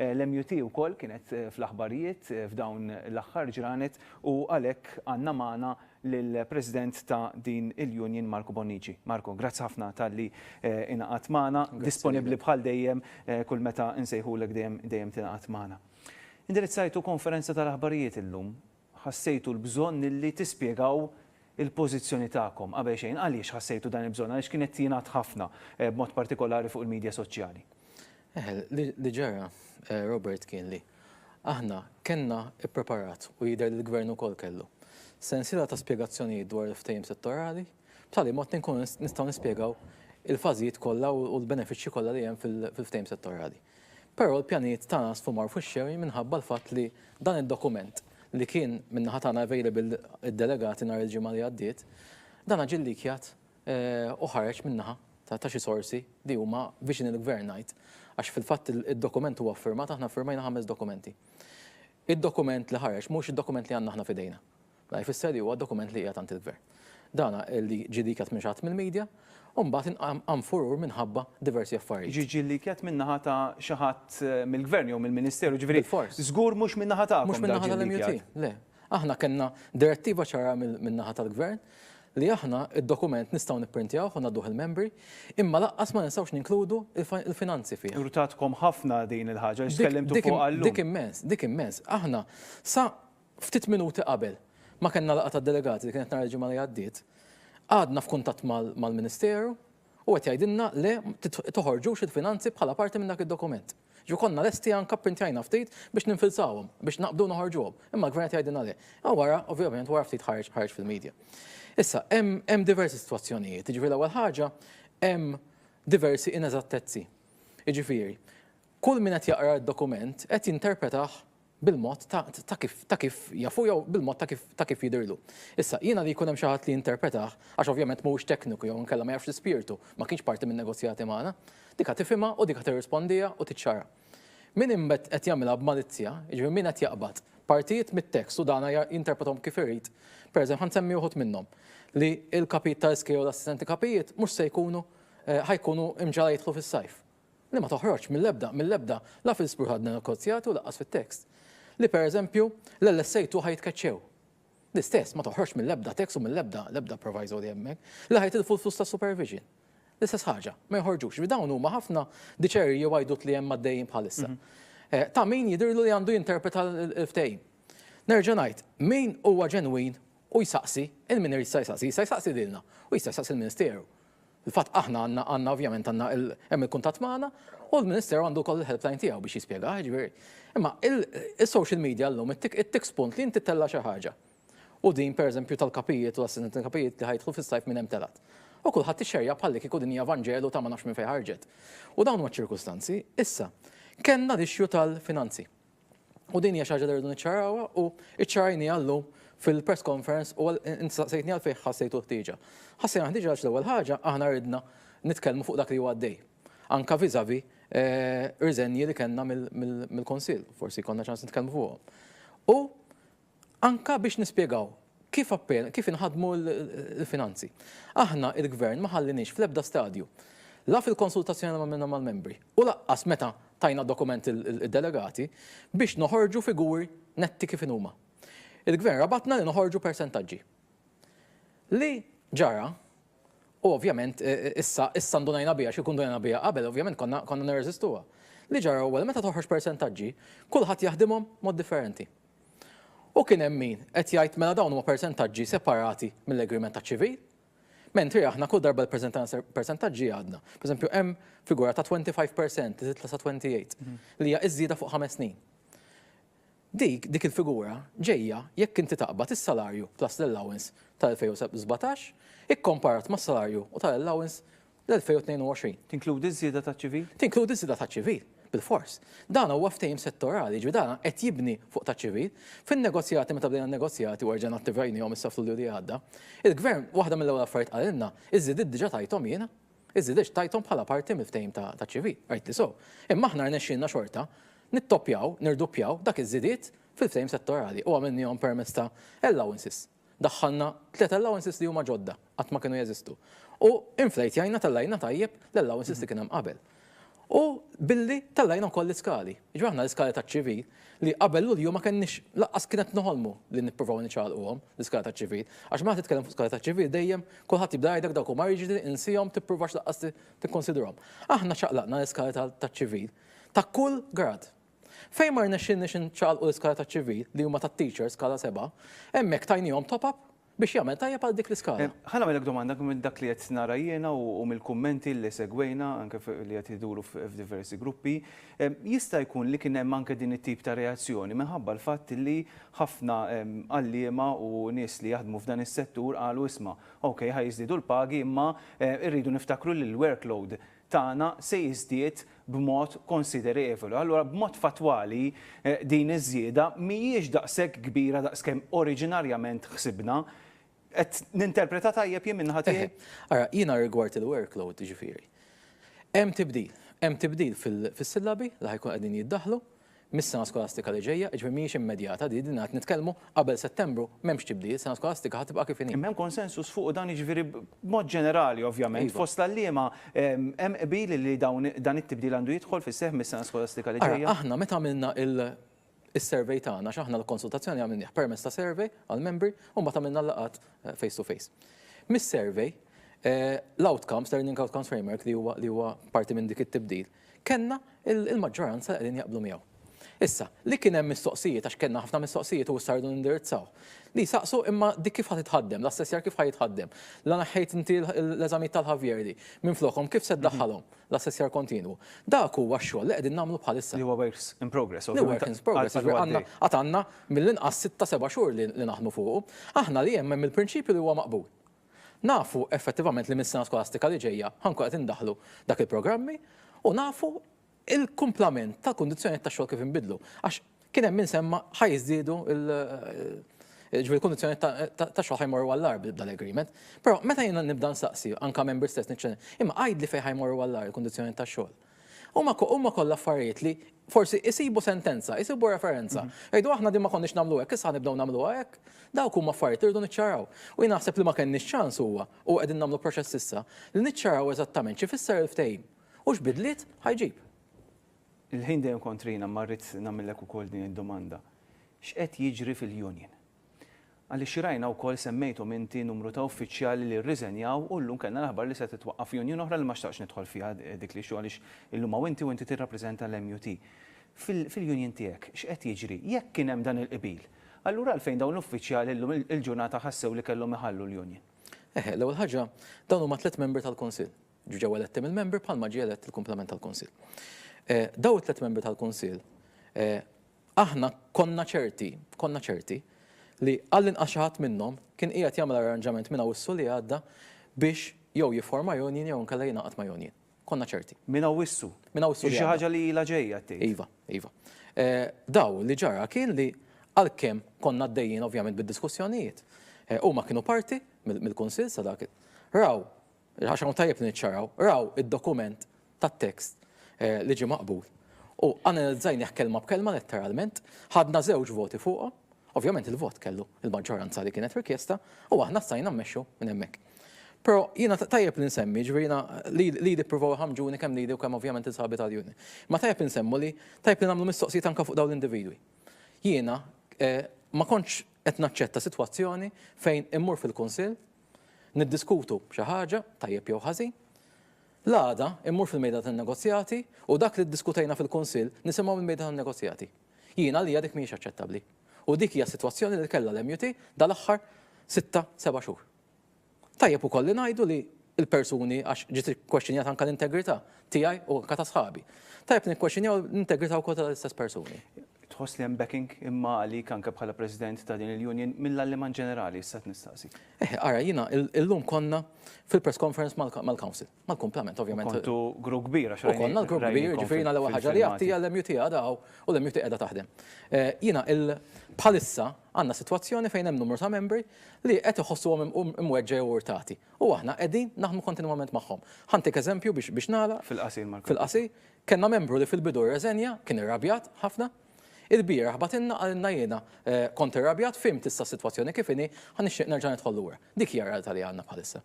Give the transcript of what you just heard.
L-MUT ukoll kienet fl-aħbarijiet f'dawn l-aħħar ġranet u għalhekk għandna magħna lill-President ta' din il-Union Marco Bonnici. Marco, grazzi ħafna tal-li inaqat magħna, disponibbli bħal dejjem kull meta nsejħulek dejjem tingħaqad magħna. Indirizzajtu konferenza tal-aħbarijiet illum, ħassejtu l-bżonn li tispjegaw il-pożizzjoni tagħkom qabel xejn għaliex ħassejtu dan il-bżonn għaliex kienet tingħat ħafna b'mod partikolari fuq il-medja soċjali. Li ġara, Robert, kien li aħna kellna ippreparat u jidher li l-Gvern ukoll kellu sensiela ta' spjegazzjonijiet dwar il-ftehim settorali, b'tali mod nkunu nistgħu nispjegaw il-fażijiet kollha u l-benefiċċji kollha li hemm fil-ftehim settorali. Però l-pjanijiet tagħna sfumar fuq ix-xewi minħabba l-fatt li dan id-dokument li kien min-naħa tagħna available id-delegati nhar il-ġimgħa li għaddiet, dan ġie likjat u ħareġ min-naħa ta' xi sorsi li huma viċin il-Gvernajt għax fil-fatt id-dokument huwa ffirmat, aħna ffirmajna 5 dokumenti. Id-dokument li ħareġ mhux id-dokument li għandna aħna f'idejna. Jfisser li huwa dokument li qiegħed għand il-Gvern. Dana li ġie likjat minn xatt mill-medja u mbagħad hemm furur minħabba diversi affarijiet. Ġi likjat min-naħa ta' xi ħadd mill-Gvern jew mill-Ministeru, ġifieri żgur mhux min-naħa tagħkom. Mhux min-naħa tal-MUT, le. Aħna kellna direttiva ċara min-naħa tal-Gvern li aħna id-dokument nistgħu nipprintjaw u ngħadduh il-membri, imma laqqas ma nistgħux ninkludu il-finanzi fih. Rutatkom ħafna din il-ħaġa li tkellimtu fuq għallum. Dik immens. Aħna sa ftit minuti qabel ma kellna laqgħa tad-delegati li kienet nhar il-ġimgħa li għaddiet, għadna f'kuntatt mal-Ministeru u qed jgħidilna le toħorġux il-finanzi bħala parti minn dak id-dokument. Ġu konna lesti anke pprintjajna ftit biex ninfilzawhom, biex naqbdu noħorġuhom. Imma l-Gvern qed jgħidilna le. Wara, ovvjament, wara ftit ħareġ fil-medja. Issa, hemm diversi sitwazzjonijiet. Jiġifieri l-ewwel ħaġa hemm diversi ineżattezzi. Jiġifieri, kull min qed jaqra d-dokument qed jinterpretah bil-mod ta' kif jafu jew bil-mod ta' kif jidhirlu. Issa, jiena li jkun hemm xi ħadd li jinterpretah għax ovvjament mhuwiex tekniku jew inkella ma jafx l-ispirtu, ma kienx parti minn negozjati magħna, dik tifhimha u dik tirrispondiha u tiċċara. Min imbagħad qed jagħmilha b'malizzja, jiġifieri min qed jaqbad partijiet mit-tekst u dana jinterpretom kif irid. Pereżempju, ħansemmi uħud minnhom li l-kapit tal-iskej u l-assistenti kapijiet mhux se jkunu ħajkunu imġala jidħlu fis-sajf. Li ma toħroġ mill-ebda la fil-spruħad negozjati u laqqas fit-tekst. Li pereżempju l-LSA2 ħajtkeċċew. L-istess ma toħroġ mill-ebda tekst u mill-ebda proviso li hemmhekk li ħajtilfu l-flus ta' supervision. L-istess ħaġa, ma jħorġux. Dawn huma ħafna diċerji jew għajdut li hemm għaddejjin bħalissa. Ta' min jidhirlu li għandu jinterpreta l-ftehim. Nerġa' ngħid, min huwa ġenwin u jsaqsi, il-min jista' jsaqsi lilna u jista' jsaqsi l-Ministeru. Il-fatt aħna għandna ovvjament hemm il-kuntatt magħna u l-Ministeru għandu wkoll il-helpline tiegħu biex jispjega, ġifieri. Imma il-social media llum it-text punt li inti tella xi ħaġa. U din pereżempju tal-kapijiet u l-assistenti kapijiet li ħajtħlu fis-sajf minn hemm telat. U kulħadd ixxerja bħalli kieku din hija Vanġelu ta' ma nafx minn fejn ħarġet. U dawn huma ċirkustanzi, issa kellna l-issue tal-finanzi. U din hija xi ħaġa li rridu niċċarawha u iċċarajni llum fil-press conference u sejtni għal fejn ħassejtu ħtieġa. Ħassejna ħtieġa għax l-ewwel ħaġa aħna ridna nitkellmu fuq dak li huwa għaddej. Anka viżavi riżenji li kellna mill-Konsill, forsi konna ċans nitkellmu fuqhom. U anka biex nispjegaw kif inħadmu l-finanzi. Aħna il-Gvern ma ħallinix fl-ebda stadju la fil-konsultazzjoni minna mal-membri u laqqas meta tajna dokument il-delegati biex noħorġu figuri netti kif huma. Il-Gvern rabatna li noħorġu persentaġġi. Li ġara, u ovvjament issa ndunajna bija xi kun ndunajna bija qabel, ovvjament konna nirreżistuha. Li ġara ewwel meta toħroġ persentaġġi, kulħadd jaħdimhom mod differenti. U kien hemm min qed jgħid mela dawn huma persentaġġi separati mill-agriment taċ-ċivil, mentri aħna kull darba l-persentaġġi għadna. Pereżempju hemm figura ta' 25% li titla sa 28 li hija iżjida fuq 5 snin. Dik il-figura ġejja jekk inti taqbad is-salarju plus l-allowance tal-2017 ikkomparat mas-salarju u tal-allowance l-2022. Tinkludi żieda taċ-ċivil? Tinkludi żieda taċ-ċivil, bil-fors. Dan huwa ftehim settorali, ġifieri dan qed jibni fuq taċ-ċivil. Fin-negozjati meta bdejna n-negozjati u rġgħna attivajnihom issa fl-Lulju li għadda, il-Gvern waħda mill-ewwel affarijiet qalilna iż-żidiet diġà tajthom jiena. Iż-żidiet tajthom bħala parti mill-ftehim taċ-ċivil. Rajt li so. Imma aħna rnexxielna xorta nittoppjaw, nirdoppjaw dak iż-żidiet fil-ftehim settorali u għamilnihom permezz ta' allowances. Daħħalna 3 allowances li huma ġodda qatt ma kienu jeżistu. U inflejtjajna tellajna tajjeb l-allowances li kien hemm qabel. U billi tellajna wkoll l-iskali. Ġifieri aħna l-iskali taċ-ċivil li qabel Lulju ma kenniex laqqas kienet noħolmu li nippruvaw niċċaqalquhom l-iskali taċ-ċivil. Għax meta titkellem fuq iskali taċ-ċivil dejjem kulħadd jibda jgħidlek dawk huma riġidi insihom tippruvax laqqas tikkonsidrhom. Aħna ċaqlaqna l-iskali taċ-ċivil ta' kull grad. Fejn ma rnexxinniex inċaqalqu l-iskala taċ-ċivil li huma tat-teachers skala 7, hemmhekk tajnihom top-up biex jagħmel tajjeb għal dik l-iskala. Ħana melek domanda minn dak li qed nara jiena u mill-kummenti li segwejna anke li qed iduru f'diversi gruppi, jista' jkun li kien hemm anke din it-tip ta' reazzjoni minħabba l-fatt li ħafna għalliema u nies li jaħdmu f'dan is-settur qalu isma' okej ħajżdiedu l-pagi imma rridu niftakru li l-workload tagħna se jiżdied b'mod konsiderevoli. Allura b'mod fatwali din iż-żieda mhijiex daqshekk kbira daqskemm oriġinarjament ħsibna. Qed ninterpreta tajjeb jien minnaħa tiegħi. Ara, jiena rigward il-workload ġifieri. Hemm tibdil fis-sillabi li ħajkun qegħdin jiddaħħlu mis-sena skolastika li ġejja, ġifieri mhijiex immedjata din qed nitkellmu qabel Settembru m'hemmx tibdil, sena skolastika ħatibqa' kif inhi. Hemm konsensus fuq dan jiġifieri b'mod ġenerali ovvjament. Fost l-għalliema hemm qbil li dan it-tibdil għandu jidħol fis-seħħ mis-sena skolastika li ġejja. Aħna meta għamilna il-survey tagħna x'aħna l-konsultazzjoni għamilnieh permezz ta' survey għall-membri u mbagħad għamilna laqgħat face to face. Mis-survey l-outcomes, learning outcomes framework li huwa parti minn dik it-tibdil, kellna il-maġġoranza qegħdin jaqblu miegħu. Issa, li kien hemm mistoqsijiet għax kellna ħafna mistoqsijiet u sardu nindirizzaw. Li saqsu imma dik kif ħatitħaddem, l-assessjar kif ħajitħaddem. La naħħejt inti l-eżamijiet tal-Ħavjer li minn flokhom kif se ddaħħalhom l-assessjar kontinwu. Dak huwa x-xogħol li qegħdin nagħmlu bħalissa. Li huwa works in progress. Li work in progress. Għandna mill-inqas 6-7 xhur li naħdmu fuqu. Aħna li hemm il-prinċipju li huwa maqbul. Nafu effettivament li mis-sena skolastika li ġejja ħankun qed indaħħlu dak il-programmi u nafu il-kumplament tal-kundizzjonijiet tax-xogħol kif inbidlu. Għax kien hemm insemma ħajżdiedu il-kundizzjonijiet tax-xogħol ħajmorru għall-ar b'dal-agreement. Però meta jiena nibda nsaqsi anke membri stess niċċen imma għajd li fejn ħajmorru għall-ar il-kundizzjonijiet tax-xogħol. Huma kollha affarijiet li forsi isibu sentenza, isibu referenza. Jgħidu aħna din ma konniex nagħmlu hekk, issa nibdew nagħmluha hekk. Dawk huma affarijiet irridu niċċaraw. U jien naħseb li ma kenniex ċans huwa u qegħdin nagħmlu proċess issa li niċċaraw eżattament xi fisser il-ftehim u x'bidliet ħajġib. Il-ħin dejjem kontrina marrit nagħmellek ukoll din id-domanda. X'qed jiġri fil-union? Għaliex xirajna wkoll semmejthom inti numru ta' uffiċjali li rriżenjaw u llum kellna l-aħbar li se titwaqqaf union oħra li ma xtaqx nidħol fiha dik li xu għaliex illum hawn inti u inti tirrappreżenta l-MUT. Fil-union tiegħek x'qed jiġri? Jekk kien hemm dan il-qbil, allura għalfejn dawn l-uffiċjali llum il-ġurnata ħassew li kellhom iħallu l-union? L-ewwel ħaġa dawn huma 3 membri tal-Kunsill. Ġew eletti mill-membri bħalma ġie elett il-komplement tal-Kunsill. Daw 3 membri tal-Kunsill, aħna konna ċerti li għall-inqas xi ħadd minnhom kien qiegħed jagħmel arranġament minn awissu li għadda biex jew jifforma union jew nkella jingħaqad ma' union. Konna ċerti. Minn awissu. Minn awissu. Xi ħaġa li ilha ġejja tgħid. Iva. Daw li ġara kien li għalkemm konna għaddejjin ovvjament bid-diskussjonijiet. Huma kienu parti mill-Kunsill sa dak. Raw, għax tajjeb li niċċaraw, raw id-dokument tat-tekst li ġie maqbul. U analizzajnieh kelma b'kelma letteralment, ħadna żewġ voti fuqhom. Ovvjament il-vot kellu il-maġġoranza li kienet rikjesta u aħna stajna mmexxu minn hemmhekk. Però jiena tajjeb li nsemmi ġifieri li jippruvaw ħamġuni kemm lidi u kemm ovvjament il-sabi tal-juni. Ma tajjeb nsemmu li tajjeb li nagħmlu mistoqsijiet anke fuq dawn l-individwi. Jiena ma kontx qed naċċetta sitwazzjoni fejn immur fil-Kunsill niddiskutu xi ħaġa tajjeb jew ħażin. L-għada immur fil-mejda tan-negozjati u dak li ddiskutejna fil-Kunsill nisimgħu mill-mejda tan-negozjati. Jiena li dik mhijiex aċċettabbli. U dik hija sitwazzjoni li kellha l-MUT dal-aħħar 6-7 xhur. Tajjeb ukoll li ngħidu li l-persuni għax ġiet ikkwestjonjat anke l-integrità tiegħi u anke ta' sħabi. Tajjeb nikkwestjonjaw l-integrità wkoll tal-istess persuni. Tħoss li hemm backing imma għalik anke bħala President ta' din il-Union mill-Alleman ġenerali issa nistaqsi. Ara jiena illum konna fil-press conference mal-Council, mal-komplement ovvjament. Kontu grupp kbir għax konna l-grupp kbir, ġifieri l-ewwel ħaġa li għatti l-MUT għadaw u l-MUT qiegħda taħdem. Jiena bħalissa għandna sitwazzjoni fejn hemm numru ta' membri li qed iħossuhom imweġġew u urtati. U aħna qegħdin naħdmu kontinwament magħhom. Ħantik eżempju biex nagħlaq. Fil-qasir kellna membru li fil-bidu reżenja kien irrabjat ħafna. Il-bieraħ batinna għalina jiena kont irrabjat fimt issa s-sitwazzjoni kif inhi ħanixtieq nerġa' nidħol lura. Dik hija realtà li għandna bħalissa.